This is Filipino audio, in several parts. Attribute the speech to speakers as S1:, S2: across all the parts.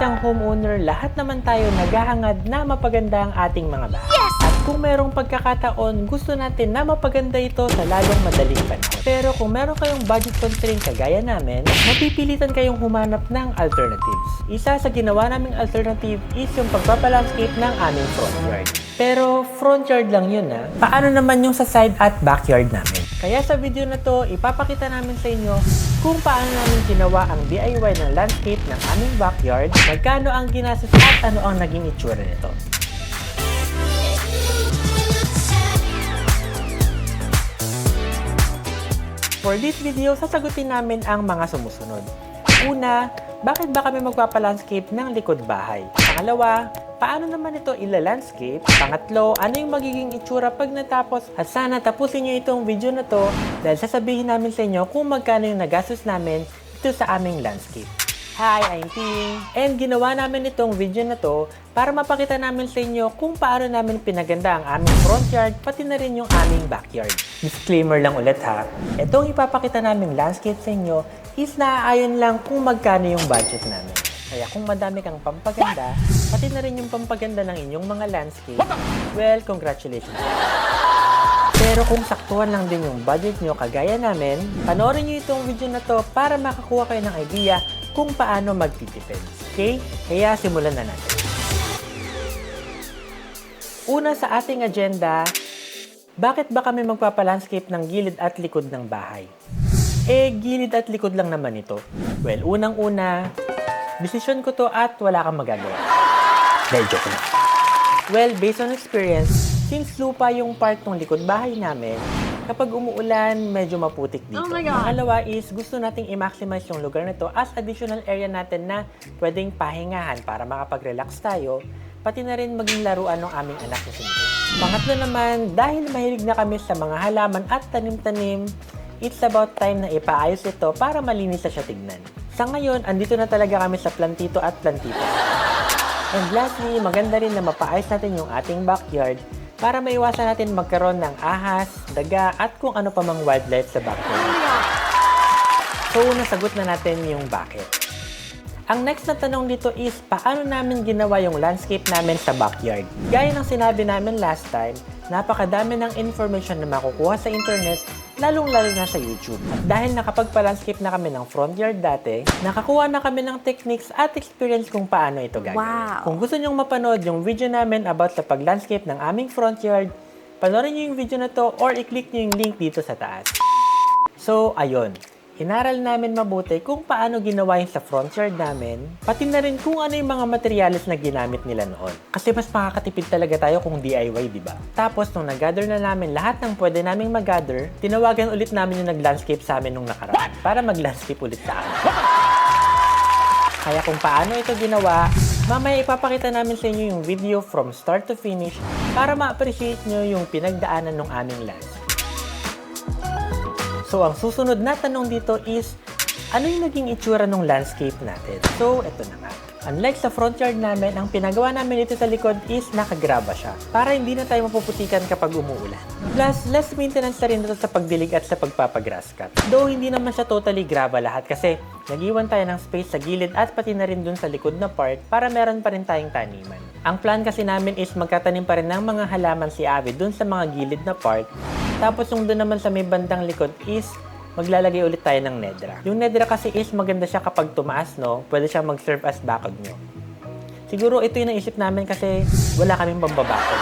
S1: isang homeowner, lahat naman tayo naghahangad na mapaganda ang ating mga bahay. Yes! At kung merong pagkakataon, gusto natin na mapaganda ito sa lalong madaling panahon. Pero kung meron kayong budget constraint kagaya namin, mapipilitan kayong humanap ng alternatives. Isa sa ginawa naming alternative is yung pagpapalandscape ng aming front yard. Pero front yard lang yun ha. Paano naman yung sa side at backyard namin? Kaya sa video na to, ipapakita namin sa inyo kung paano namin ginawa ang DIY ng landscape ng aming backyard, magkano ang ginastos at ano ang naging itsura nito. For this video, sasagutin namin ang mga sumusunod. Una, bakit ba kami magpapalandscape ng likod bahay? Pangalawa, paano naman ito ila-landscape? Pangatlo, ano yung magiging itsura pag natapos? At sana tapusin nyo itong video na to dahil sasabihin namin sa inyo kung magkano yung nagastos namin dito sa aming landscape. Hi, I'm Ting! And ginawa namin itong video na to para mapakita namin sa inyo kung paano namin pinaganda ang aming front yard pati na rin yung aming backyard. Disclaimer lang ulit ha, itong ipapakita naming landscape sa inyo is naaayon lang kung magkano yung budget namin. Kaya kung madami kang pampaganda, pati na rin yung pampaganda ng inyong mga landscape, well, congratulations. Pero kung saktuhan lang din yung budget nyo kagaya namin, panoorin nyo itong video na to para makakuha kayo ng idea kung paano magtitipid. Okay? Kaya simulan na natin. Una sa ating agenda, bakit ba kami magpapalandscape ng gilid at likod ng bahay? Gilid at likod lang naman ito. Well, unang-una, desisyon ko to at wala kang magagawa. Dahil joke na. Well, based on experience, since lupa yung part ng likod bahay namin, kapag umuulan, medyo maputik dito.
S2: Oh my God.
S1: Pangalawa is, gusto nating i-maximize yung lugar na to as additional area natin na pwedeng pahingahan para makapag-relax tayo, pati na rin maging laruan ng aming anak na sinito. Pangatlo naman, dahil mahilig na kami sa mga halaman at tanim-tanim, it's about time na ipaayos ito para malinis na siya tignan. Sa ngayon, andito na talaga kami sa plantito at plantito. And lastly, maganda rin na mapaayos natin yung ating backyard para maiwasan natin magkaroon ng ahas, daga, at kung ano pa mang wildlife sa backyard. So, nasagot na natin yung bakit. Ang next na tanong dito is, paano namin ginawa yung landscape namin sa backyard? Gaya ng sinabi namin last time, napakadami ng information na makukuha sa internet, lalong-lalo na sa YouTube. At dahil nakapagpa-landscape na kami ng front yard dati, nakakuha na kami ng techniques at experience kung paano ito gagawin.
S2: Wow.
S1: Kung gusto nyong mapanood yung video namin about sa pag-landscape ng aming front yard, panoorin nyo yung video na to or i-click nyo yung link dito sa taas. So, ayun. Inaral namin mabuti kung paano ginawa yung sa front yard namin, pati na rin kung ano yung mga materials na ginamit nila noon. Kasi mas makakatipid talaga tayo kung DIY, di ba? Tapos, nung nag-gather na namin lahat ng pwede naming mag-gather, tinawagan ulit namin yung nag-landscape sa amin nung nakaraan para mag-landscape ulit sa amin. Kaya kung paano ito ginawa, mamaya ipapakita namin sa inyo yung video from start to finish para ma-appreciate nyo yung pinagdaanan ng aming landscape. So, ang susunod na tanong dito is, ano yung naging itsura ng landscape natin? So, eto na nga. Unlike sa front yard namin, ang pinagawa namin dito sa likod is nakagraba siya para hindi na tayo mapuputikan kapag umuulan. Plus, less maintenance na rin ito sa pagdilig at sa pagpapagrass cut. Though, hindi naman siya totally graba lahat kasi nag-iwan tayo ng space sa gilid at pati na rin dun sa likod na part para meron pa rin tayong taniman. Ang plan kasi namin is magkatanim pa rin ng mga halaman si Abby dun sa mga gilid na part. Tapos yung doon naman sa may bandang likod is maglalagay ulit tayo ng nedra. Yung nedra kasi is maganda siya kapag tumaas, no? Pwede siyang mag-serve as bakod nyo. Siguro ito yung naisip namin kasi wala kaming pambabakod.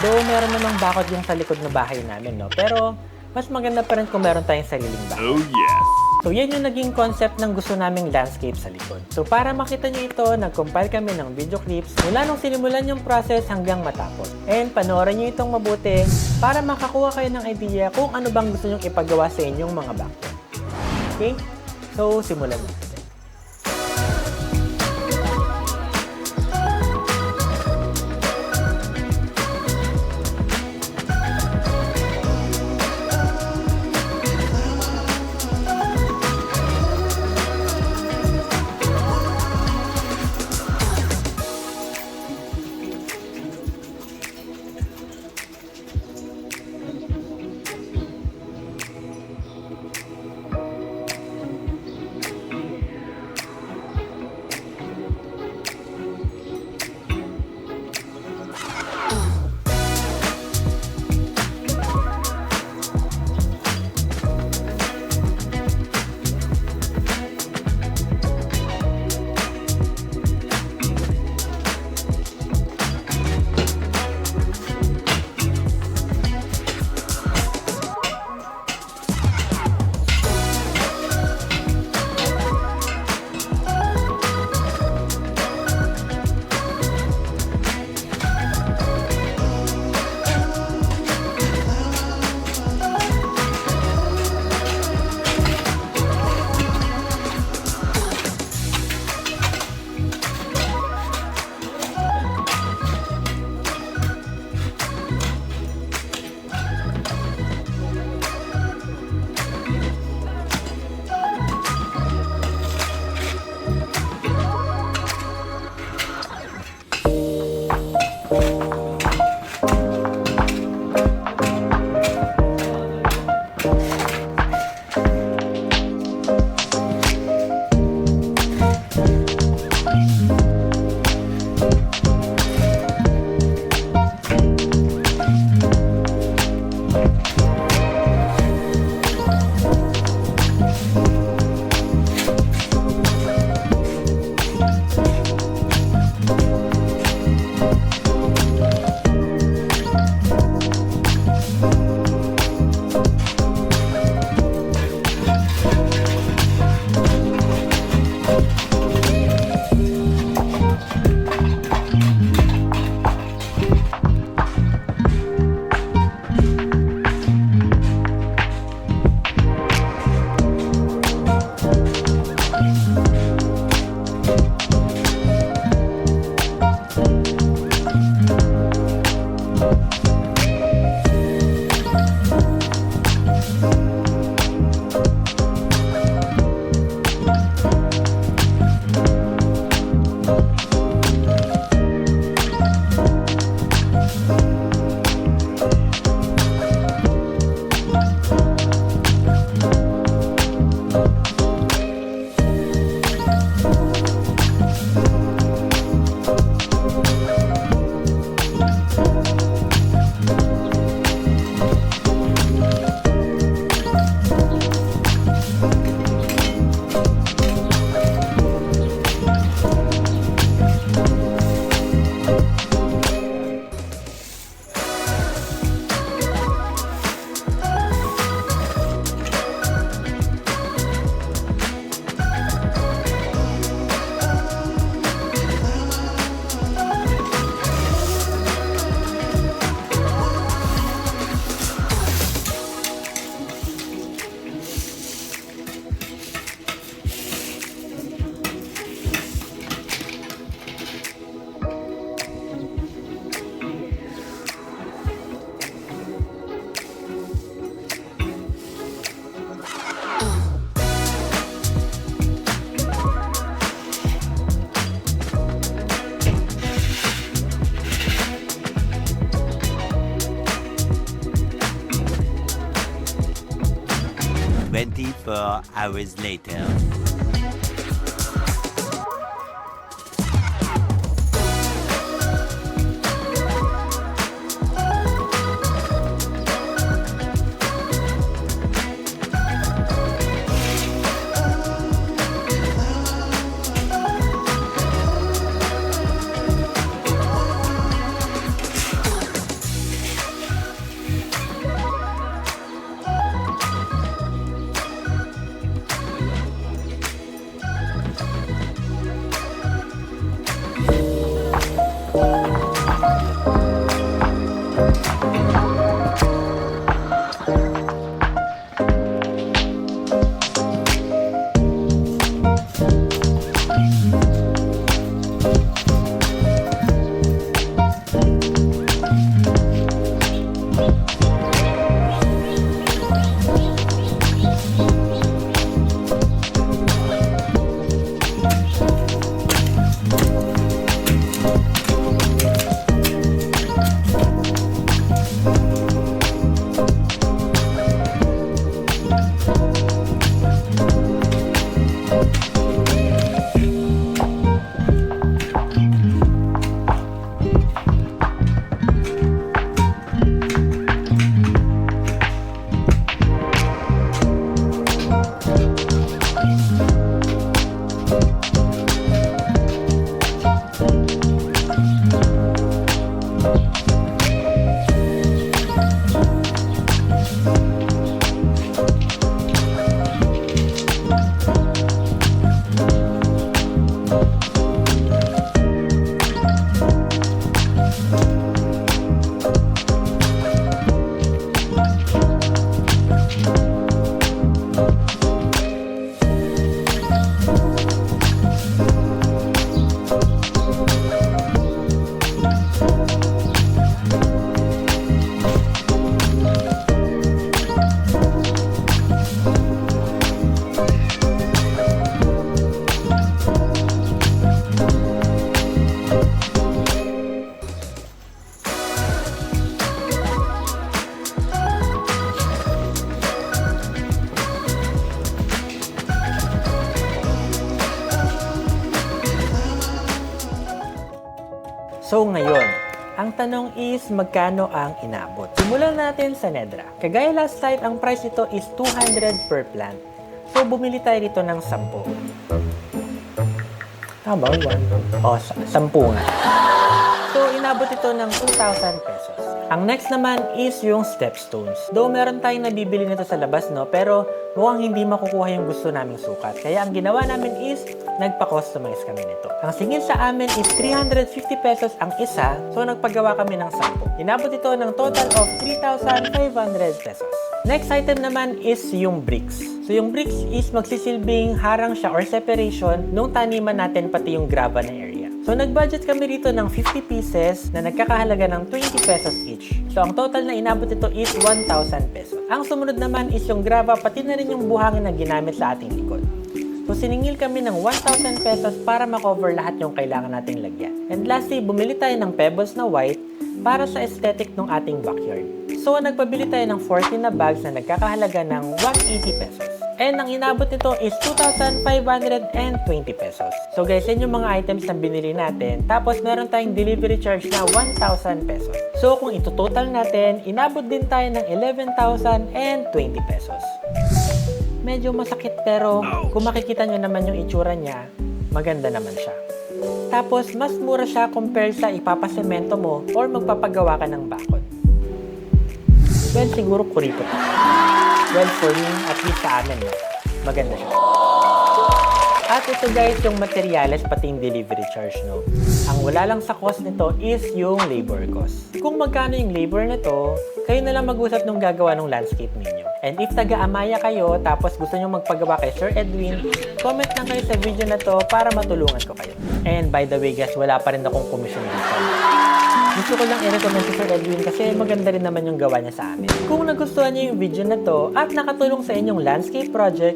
S1: Though meron namang bakod yung sa likod na bahay namin, no? Pero mas maganda pa rin kung meron tayong sariling bakod.
S3: Oh yes!
S1: So yan yung naging concept ng gusto naming landscape sa likod. So para makita nyo ito, nag-compile kami ng video clips mula nung sinimulan yung process hanggang matapos. And panoorin nyo itong mabuti para makakuha kayo ng idea kung ano bang gusto nyong ipagawa sa inyong mga backyard. Okay? So simulan natin.
S2: 4 hours later.
S1: So ngayon, ang tanong is magkano ang inabot? Simulan natin sa Nedra. Kagaya last time, ang price nito is 200 per plant. So bumili tayo dito ng 10. Tama, 1. O, 10 nga. So inabot ito ng 2,000 pesos. Ang next naman is yung stepstones. Though meron tayong nabibili nito sa labas, no? Pero mukhang hindi makukuha yung gusto naming sukat. Kaya ang ginawa namin is nagpa-customize kami nito. Ang singil sa amin is 350 pesos ang isa, so nagpagawa kami ng 10. Inabot ito ng total of 3,500 pesos. Next item naman is yung bricks. So yung bricks is magsisilbing harang siya or separation nung taniman natin pati yung grava na area. So nag-budget kami rito ng 50 pieces na nagkakahalaga ng 20 pesos each. So ang total na inabot ito is 1,000 pesos. Ang sumunod naman is yung grava pati na rin yung buhangin na ginamit sa ating likod. So siningil kami ng 1,000 pesos para makover lahat yung kailangan nating lagyan. And lastly, bumili tayo ng pebbles na white para sa aesthetic ng ating backyard. So nagpabili tayo ng 14 na bags na nagkakahalaga ng 180 pesos. And ang inabot nito is 2,520 pesos. So guys, yan yung mga items na binili natin. Tapos meron tayong delivery charge na 1,000 pesos. So kung ito total natin, inabot din tayo ng 11,020 pesos. Medyo masakit pero kung makikita nyo naman yung itsura niya, maganda naman siya. Tapos mas mura siya compare sa ipapasemento mo or magpapagawa ka ng bakod. Well, siguro kuripot. Well, for me, at least sa amin, maganda siya. At ito guys, yung materials pati yung delivery charge, no? Ang wala lang sa cost nito is yung labor cost. Kung magkano yung labor nito, kayo na lang mag-usap nung gagawa ng landscape ninyo. And if taga-Amaya kayo, tapos gusto nyo magpagawa kay Sir Edwin, comment lang kayo sa video na to para matulungan ko kayo. And by the way guys, wala pa rin akong commission dito. Gusto ko lang i-recommend si Sir Edwin kasi maganda rin naman yung gawa niya sa amin. Kung nagustuhan niyo yung video na to at nakatulong sa inyong landscape project,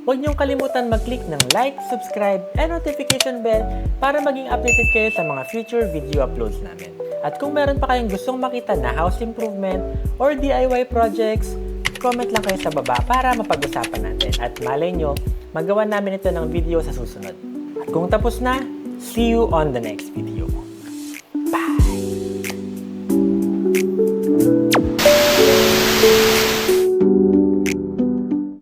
S1: huwag niyong kalimutan mag-click ng like, subscribe, and notification bell para maging updated kayo sa mga future video uploads namin. At kung meron pa kayong gustong makita na house improvement or DIY projects, mag-comment lang kayo sa baba para mapag-usapan natin. At malay nyo, magawa namin ito ng video sa susunod. At kung tapos na, see you on the next video.